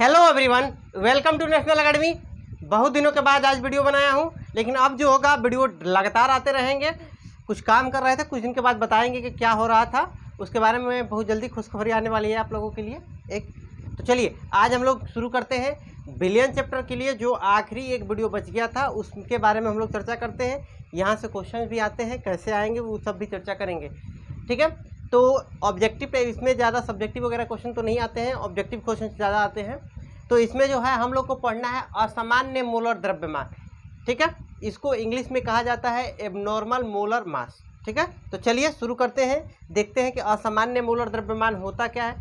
Hello everyone, welcome to national academy. बहुत दिनों के बाद आज वीडियो बनाया हूं, लेकिन अब जो होगा वीडियो लगातार आते रहेंगे। कुछ काम कर रहे थे, कुछ दिन के बाद बताएंगे कि क्या हो रहा था, उसके बारे में बहुत जल्दी खुशखबरी आने वाली है आप लोगों के लिए। तो चलिए आज हम लोग शुरू करते हैं। बिलियन चैप्टर के लिए जो आखिरी एक वीडियो बच गया था उसके बारे में हम लोग चर्चा करते हैं। यहाँ से क्वेश्चन भी आते हैं, कैसे आएंगे वो सब भी चर्चा करेंगे, ठीक है। तो ऑब्जेक्टिव इसमें ज़्यादा सब्जेक्टिव वगैरह क्वेश्चन तो नहीं आते हैं, ऑब्जेक्टिव क्वेश्चन ज़्यादा आते हैं। तो इसमें जो है हम लोग को पढ़ना है असामान्य मोलर द्रव्यमान, ठीक है। इसको इंग्लिश में कहा जाता है एबनॉर्मल मोलर मास, ठीक है। तो चलिए शुरू करते हैं, देखते हैं कि असामान्य मोलर द्रव्यमान होता क्या है।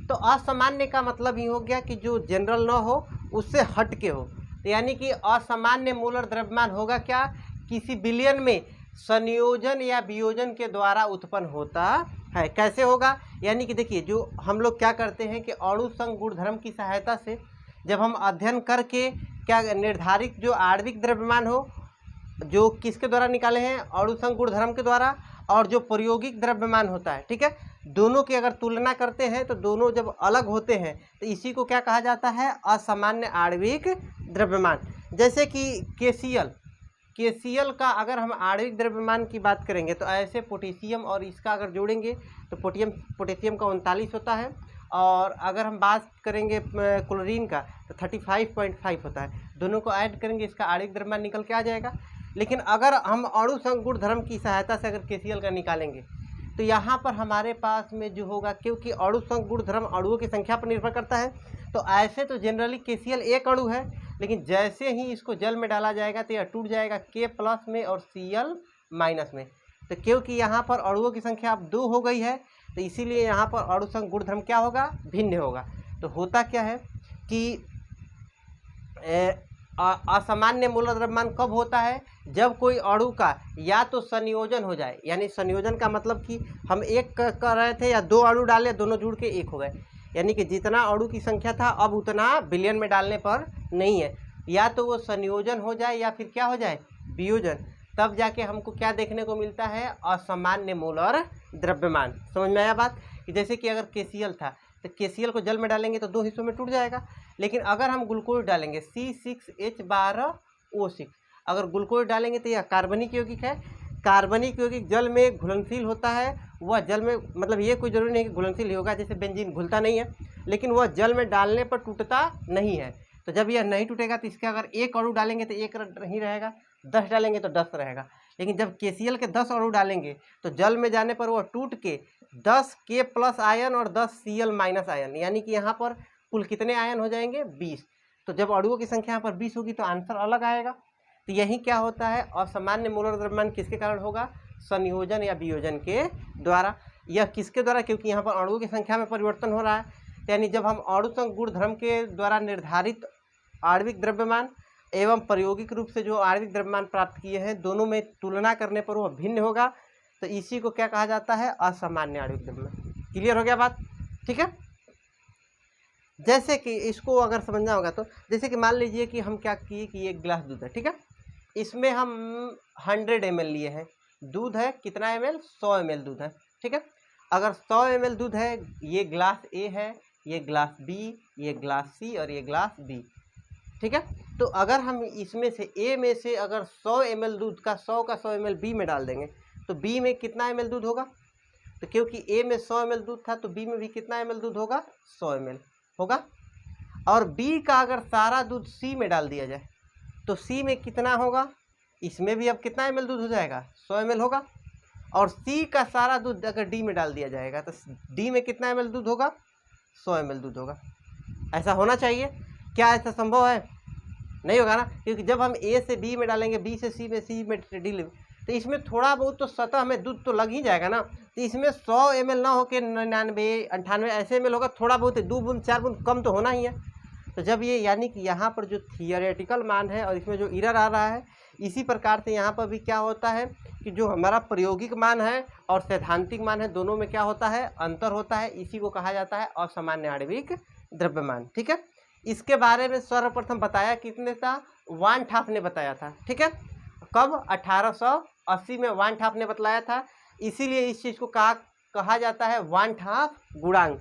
तो असामान्य का मतलब ये हो गया कि जो जनरल न हो, उससे हट के हो। तो यानी कि असामान्य मोलर द्रव्यमान होगा क्या, किसी विलयन में संयोजन या वियोजन के द्वारा उत्पन्न होता है। कैसे होगा, यानी कि देखिए जो हम लोग क्या करते हैं कि अणु संघ गुणधर्म की सहायता से जब हम अध्ययन करके क्या निर्धारित जो आणविक द्रव्यमान हो, जो किसके द्वारा निकाले हैं, अणु संघ गुणधर्म के द्वारा, और जो प्रायोगिक द्रव्यमान होता है, ठीक है, दोनों की अगर तुलना करते हैं तो दोनों जब अलग होते हैं तो इसी को क्या कहा जाता है, असामान्य आणविक द्रव्यमान। जैसे कि केसीएल का अगर हम आणविक द्रव्यमान की बात करेंगे तो ऐसे पोटेशियम और इसका अगर जोड़ेंगे तो पोटेशियम का 39 होता है, और अगर हम बात करेंगे क्लोरीन का तो 35.5 होता है। दोनों को ऐड करेंगे, इसका आणविक द्रव्यमान निकल के आ जाएगा। लेकिन अगर हम अणु संघ गुणधर्म की सहायता से अगर केसीएल का निकालेंगे तो यहाँ पर हमारे पास में जो होगा, क्योंकि अणु संघ गुणधर्म अणुओं की संख्या पर निर्भर करता है, तो ऐसे तो जनरली केसीएल एक अणु है, लेकिन जैसे ही इसको जल में डाला जाएगा तो यह टूट जाएगा K+ में और Cl- में। तो क्योंकि यहाँ पर अणुओं की संख्या अब 2 हो गई है, तो इसीलिए यहाँ पर अणु संघ गुणधर्म क्या होगा, भिन्न होगा। तो होता क्या है कि असामान्य मोलर द्रव्यमान कब होता है, जब कोई अणु का या तो संयोजन हो जाए, यानी संयोजन का मतलब कि हम एक कर रहे थे या 2 अणु डाले, दोनों जुड़ के एक हो गए, यानी कि जितना अणु की संख्या था अब उतना विलयन में डालने पर नहीं है, या तो वो संयोजन हो जाए या फिर क्या हो जाए, वियोजन, तब जाके हमको क्या देखने को मिलता है, असामान्य मोलर द्रव्यमान। समझ में आया बात, कि जैसे कि अगर केसीएल था तो केसीएल को जल में डालेंगे तो 2 हिस्सों में टूट जाएगा, लेकिन अगर हम ग्लूकोज डालेंगे C6H12O6, अगर ग्लूकोज डालेंगे तो यह कार्बनिक यौगिक है। कार्बनिक यौगिक जल में घुलनशील होता है, वह जल में, मतलब ये कोई जरूरी नहीं कि घुलनशील ही होगा, जैसे बेंजीन घुलता नहीं है, लेकिन वह जल में डालने पर टूटता नहीं है। तो जब यह नहीं टूटेगा तो इसका अगर एक अणु डालेंगे तो एक नहीं रहेगा, 10 डालेंगे तो 10 रहेगा। लेकिन जब केसीएल के 10 अणु डालेंगे तो जल में जाने पर वह टूट के 10 K+ आयन और 10 Cl- आयन, यानी कि यहाँ पर कुल कितने आयन हो जाएंगे, 20। तो जब अणुओं की संख्या यहाँ पर 20 होगी तो आंसर अलग आएगा। तो यही क्या होता है, असामान्य मोलर द्रव्यमान किसके कारण होगा, संयोजन या वियोजन के द्वारा। यह किसके द्वारा, क्योंकि यहाँ पर अणुओं की संख्या में परिवर्तन हो रहा है, यानी जब हम अणु संघ गुणधर्म के द्वारा निर्धारित आणविक द्रव्यमान एवं प्रायोगिक रूप से जो आणविक द्रव्यमान प्राप्त किए हैं, दोनों में तुलना करने पर वह भिन्न होगा, तो इसी को क्या कहा जाता है, असामान्य आणविक द्रव्यमान। क्लियर हो गया बात, ठीक है। जैसे कि इसको अगर समझना होगा तो जैसे कि मान लीजिए कि हम क्या किए कि एक गिलास दूध है, ठीक है, इसमें हम 100 ml लिए हैं। दूध है कितना ml, 100 ml दूध है, ठीक है। अगर 100 ml दूध है, ये ग्लास ए है, ये ग्लास बी, ये ग्लास सी और ये ग्लास बी, ठीक है। तो अगर हम इसमें से ए में से अगर 100 ml दूध का 100 ml बी में डाल देंगे तो बी में कितना ml दूध होगा, तो क्योंकि ए में 100 ml दूध था तो बी में भी कितना ml दूध होगा, 100 ml होगा। और बी का अगर सारा दूध सी में डाल दिया जाए तो सी में कितना होगा, इसमें भी अब कितना ml दूध हो जाएगा, 100 ml होगा। और सी का सारा दूध अगर डी में डाल दिया जाएगा तो डी में कितना ml दूध होगा, 100 ml दूध होगा। ऐसा होना चाहिए, क्या ऐसा संभव है, नहीं होगा ना, क्योंकि जब हम ए से बी में डालेंगे, बी से सी में डी में, तो इसमें थोड़ा बहुत तो सतह में दूध तो लग ही जाएगा ना। तो इसमें 100 ml ना होकर 99 98 ऐसे ml होगा, थोड़ा बहुत 2 बूंद 4 बूंद कम तो होना ही है। तो जब ये, यानी कि यहाँ पर जो थियोरेटिकल मान है और इसमें जो एरर आ रहा है, इसी प्रकार से यहाँ पर भी क्या होता है कि जो हमारा प्रायोगिक मान है और सैद्धांतिक मान है, दोनों में क्या होता है, अंतर होता है। इसी को कहा जाता है असामान्य आणविक द्रव्यमान, ठीक है। इसके बारे में सर्वप्रथम बताया कितने था, वान ठाफ ने बताया था, ठीक है। कब, 1880 में वान ठाफ ने बतलाया था। इसीलिए इस चीज़ को कहा जाता है वान ठाफ गुणांक,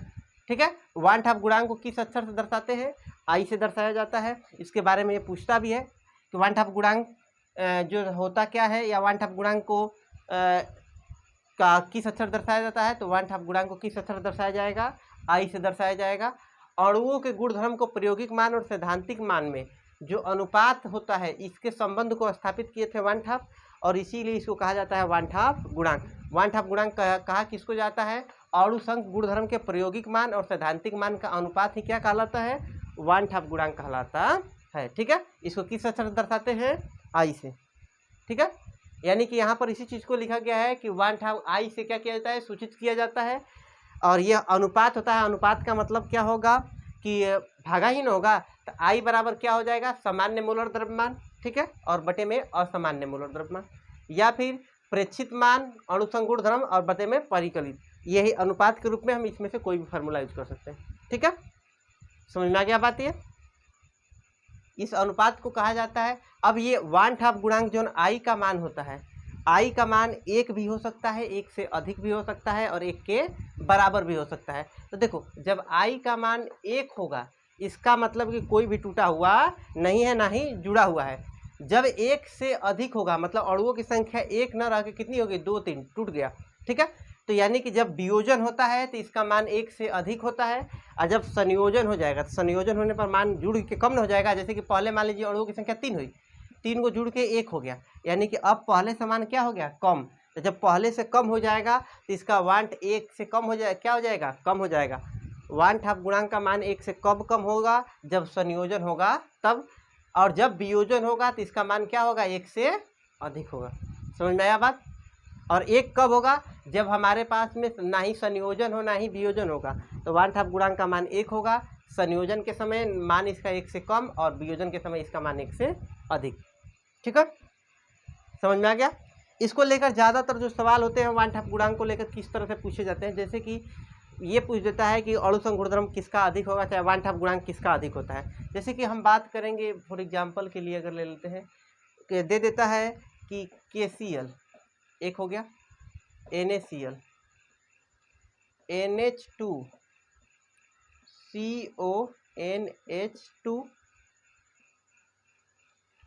ठीक है। वन हाफ गुणांक को किस अक्षर से दर्शाते हैं? आई से दर्शाया जाता है। इसके बारे में ये पूछता भी है कि वन हाफ गुणांक जो होता क्या है, या वन हाफ गुणांक को का किस अक्षर दर्शाया जाता है? तो वन हाफ गुणांक को किस अक्षर दर्शाया जाएगा? आई से दर्शाया जाएगा। अणुओं के गुणधर्म को प्रायोगिक मान और सैद्धांतिक मान में जो अनुपात होता है, इसके संबंध को स्थापित किए थे वन हाफ, और इसीलिए इसको कहा जाता है वन हाफ गुणांक। वन हाफ गुणांक कहा किसको जाता है? अणु संघ गुणधर्म के प्रायोगिक मान और सैद्धांतिक मान का अनुपात ही क्या कहलाता है? वन हाफ गुणांक कहलाता है। ठीक है। इसको किस अक्षर से दर्शाते हैं? आई से। ठीक है। यानी कि यहाँ पर इसी चीज़ को लिखा गया है कि वन हाफ आई से क्या किया जाता है? सूचित किया जाता है। और यह अनुपात होता है। अनुपात का मतलब क्या होगा कि भागाहीन होगा, तो आई बराबर क्या हो जाएगा? सामान्य मोलर द्रव्यमान, ठीक है, और बटे में असामान्य मोलर द्रव्यमान, या फिर प्रेक्षित मान अणुसंघ गुणधर्म और बटे में परिकलित। यही अनुपात के रूप में हम इसमें से कोई भी फार्मूला यूज कर सकते हैं। ठीक है, समझ में आ गया बात? ये इस अनुपात को कहा जाता है। अब ये वन हाफ गुणांक जो आई का मान होता है, आई का मान एक भी हो सकता है, एक से अधिक भी हो सकता है, और एक के बराबर भी हो सकता है। तो देखो, जब आई का मान एक होगा, इसका मतलब कि कोई भी टूटा हुआ नहीं है, ना ही जुड़ा हुआ है। जब एक से अधिक होगा, मतलब अणुओं की संख्या एक न रह के कितनी होगी? 2 3 टूट गया। ठीक है। तो यानी कि जब वियोजन होता है तो इसका मान एक से अधिक होता है, और जब संयोजन हो जाएगा तो संयोजन होने पर मान जुड़ के कम न हो जाएगा। जैसे कि पहले मान लीजिए अणुओं की संख्या 3 हुई, 3 को जुड़ के 1 हो गया, यानी कि अब पहले से मान क्या हो गया? कम। तो जब पहले से कम हो जाएगा तो इसका वांट एक से कम हो जाए, क्या हो जाएगा? कम हो जाएगा। वन हाफ गुणांक का मान एक से कब कम होगा? जब संयोजन होगा तब, और जब वियोजन होगा तो इसका मान क्या होगा? एक से अधिक होगा। समझ में आया बात? और एक कब होगा? जब हमारे पास में ना ही संयोजन हो ना ही वियोजन होगा, तो वन हाफ गुणांक का मान एक होगा। संयोजन के समय मान इसका एक से कम, और वियोजन के समय इसका मान एक से अधिक। ठीक है, समझ में आ गया? इसको लेकर ज़्यादातर जो सवाल होते हैं वन हाफ गुणांक को लेकर किस तरह से पूछे जाते हैं, जैसे कि ये पूछ देता है कि अणुसंघ गुणधर्म किसका अधिक होगा, चाहे वन हाफ गुणांक किसका अधिक होता है। जैसे कि हम बात करेंगे, फॉर एग्जांपल के लिए अगर ले लेते हैं, दे देता है कि KCl एक हो गया, NaCl, NH2, CONH2,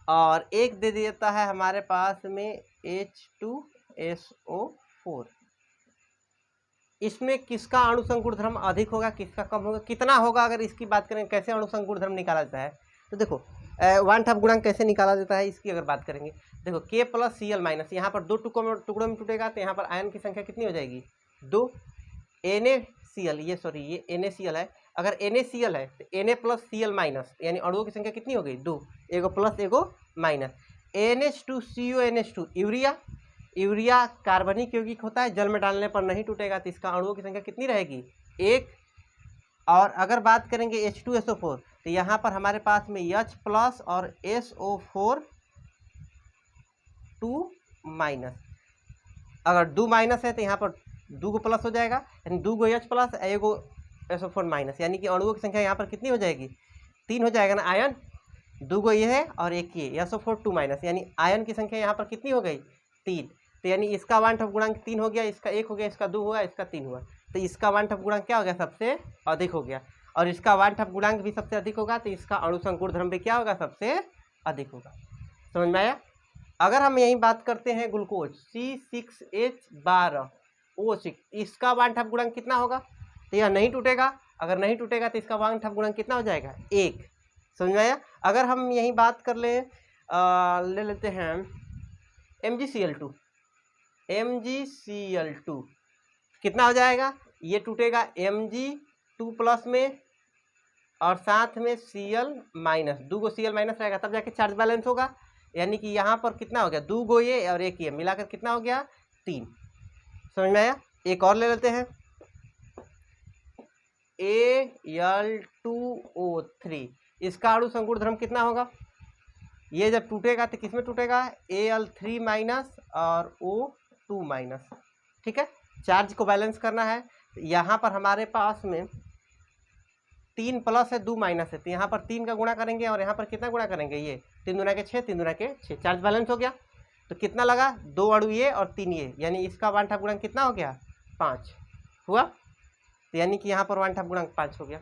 और एक दे देता है हमारे पास में H2SO4। इसमें किसका अणुसंघ गुणधर्म अधिक होगा, किसका कम होगा, कितना होगा? अगर इसकी बात करें कैसे अणुसंघ गुणधर्म निकाला जाता है, तो देखो वन हाफ गुणांक कैसे निकाला जाता है इसकी अगर बात करेंगे, देखो K + Cl माइनस, यहाँ पर 2 टुकड़ों में टूटेगा तो यहाँ पर आयन की संख्या कितनी हो जाएगी? 2। NaCl, ये NaCl है, अगर NaCl है तो Na + Cl माइनस, यानी अणुओं की संख्या कितनी हो गई? 2, एगो प्लस एगो माइनस। NH2CONH2 यूरिया कार्बनिक यौगिक होता है, जल में डालने पर नहीं टूटेगा, तो इसका अणुओं की संख्या कितनी रहेगी? 1। और अगर बात करेंगे H2SO4, तो यहाँ पर हमारे पास में H+ और SO4 2 माइनस, अगर 2 माइनस है तो यहाँ पर 2 को प्लस हो जाएगा, यानी 2 गो H+ एगो SO4 माइनस, यानी कि अणुओं की संख्या यहाँ पर कितनी हो जाएगी? 3 हो जाएगा ना आयन। 2 गो ये है और एक ये SO4 2 माइनस, यानी आयन की संख्या यहाँ पर कितनी हो गई? 3। तो यानी इसका वन हाफ गुणांक 3 हो गया, इसका 1 हो गया, इसका 2 हुआ, इसका 3 हुआ, तो इसका वन हाफ गुणांक क्या हो गया? सबसे अधिक हो गया। और इसका वन हाफ गुणांक भी सबसे अधिक होगा, तो इसका अणुसंघ गुणधर्म भी क्या होगा? सबसे अधिक होगा। समझ में आया? अगर हम यही बात करते हैं ग्लूकोज C6H12O6, इसका वन हाफ गुणांक कितना होगा? तो यह नहीं टूटेगा, अगर नहीं टूटेगा तो इसका वन हाफ गुणांक कितना हो जाएगा? 1। समझ में आया? अगर हम यही बात कर ले लेते हैं MgCl2 कितना हो जाएगा? ये टूटेगा Mg2+ में, और साथ में Cl माइनस, 2 गो Cl माइनस रहेगा, तब जाके चार्ज बैलेंस होगा। यानी कि यहाँ पर कितना हो गया? 2 गो ये और एक ये मिलाकर कितना हो गया? 3। समझ में आया? एक और ले लेते हैं, Al2O3, इसका अणुसंघ गुणधर्म कितना होगा? ये जब टूटेगा तो किस में टूटेगा? Al3 माइनस और O2 माइनस। ठीक है, चार्ज को बैलेंस करना है। तो यहाँ पर हमारे पास में 3 प्लस है, 2 माइनस है, तो यहाँ पर 3 का गुणा करेंगे, और यहाँ पर कितना गुणा करेंगे? ये 3 दूना के 6, 3 दूना के 6, चार्ज बैलेंस हो गया। तो कितना लगा? 2 अणु ये और 3 ये, यानी इसका वन हाफ गुणांक कितना हो गया? 5 हुआ। तो यानी कि यहाँ पर 1/2 गुणांक 5 हो गया।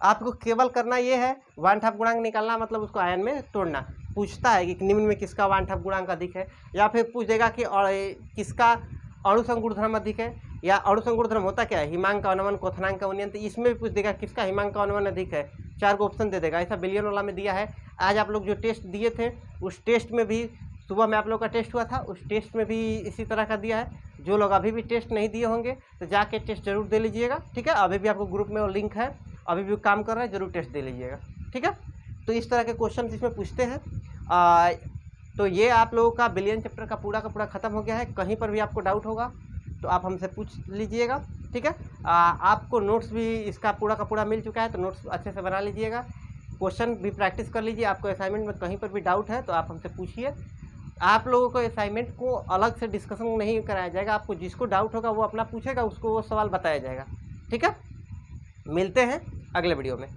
आपको केवल करना ये है 1/2 गुणांक निकालना, मतलब उसको आयन में तोड़ना। पूछता है कि निम्न में किसका 1/2 गुणांक अधिक है, या फिर पूछ देगा कि किसका अणु संगुण धर्म अधिक है, या अणु संगुण धर्म होता क्या है, हिमांक का अनवन, क्वथनांक का अवनयन। तो इसमें भी पूछ देगा किसका हिमांक का अनवन अधिक है, 4 को ऑप्शन दे देगा। ऐसा बिलियन वाला में दिया है। आज आप लोग जो टेस्ट दिए थे उस टेस्ट में भी, सुबह में आप लोग का टेस्ट हुआ था, उस टेस्ट में भी इसी तरह का दिया है। जो लोग अभी भी टेस्ट नहीं दिए होंगे तो जाके टेस्ट जरूर दे लीजिएगा, ठीक है। अभी भी आपको ग्रुप में वो लिंक है, अभी भी काम कर रहा है, जरूर टेस्ट दे लीजिएगा, ठीक है। तो इस तरह के क्वेश्चन इसमें पूछते हैं। तो ये आप लोगों का बिलियन चैप्टर का पूरा खत्म हो गया है। कहीं पर भी आपको डाउट होगा तो आप हमसे पूछ लीजिएगा, ठीक है। आपको नोट्स भी इसका का पूरा मिल चुका है, तो नोट्स अच्छे से बना लीजिएगा, क्वेश्चन भी प्रैक्टिस कर लीजिए। आपको असाइनमेंट में कहीं पर भी डाउट है तो आप हमसे पूछिए। आप लोगों को असाइनमेंट को अलग से डिस्कशन नहीं कराया जाएगा, आपको जिसको डाउट होगा वो अपना पूछेगा, उसको वो सवाल बताया जाएगा, ठीक है। मिलते हैं अगले वीडियो में।